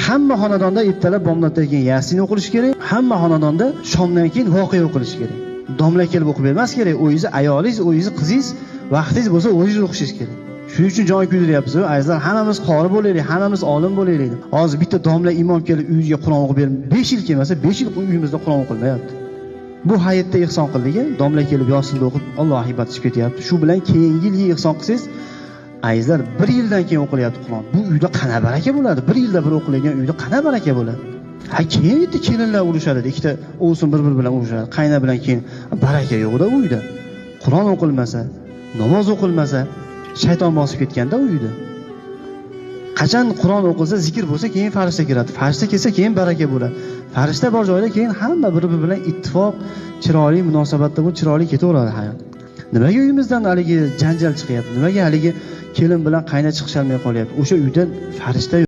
hamma xonadonda ertalab bomdoddan keyin yasin o'qilishi kerak, hamma xonadonda shomdan keyin voqea o'qilishi kerak. Domla kelib o'qib bermas kerak. O'zingiz ayolingiz, o'zingiz qizingiz vaqtingiz bo'lsa o'zingiz o'qishingiz kerak. Shuning uchun jon kuydiryapmiz. Azizlar, hammamiz qori bo'laylik, hammamiz olim bo'laylik. Hozir bitta domla imom kelib uyiga Qur'on o'qib berib 5 yil kelmasa, 5 yil uyimizda Qur'on o'qilmayapti. Bu hayotda ihson qildik, domla kelib yosinda o'qib Alloh hibat chiqib ketyapti. Shu bilan keyingi yilga ihson qilsangiz, azizlar 1 yildan keyin o'qilyapti Qur'on. Bu uyda qana baraka bo'ladi? 1 yilda bir o'qilgan uyda qana baraka bo'ladi? Ha, keyin bitta kelinlar urushadi, ikkita o'sin bir-biri bilan urushadi. Qayna bilan keyin baraka yo'q-da uyda. Qur'on o'qilmasa, namoz o'qilmasa, shayton bosib ketganda uyda. Qachon Qur'on o'qilsa, zikr bo'lsa, keyin farishta kiradi. Farishta kelsa, keyin baraka bo'ladi. Farishta bor joyda keyin hamma bir-biri bilan ittifoq, chiroyli munosabatda bu chiroyli ketaveradi hayot. Nimaga uyimizdan haligi janjal chiqyapti? Nimaga haligi kelin bilan qayna chiqisholmay qolyapti? O'sha uyda farishta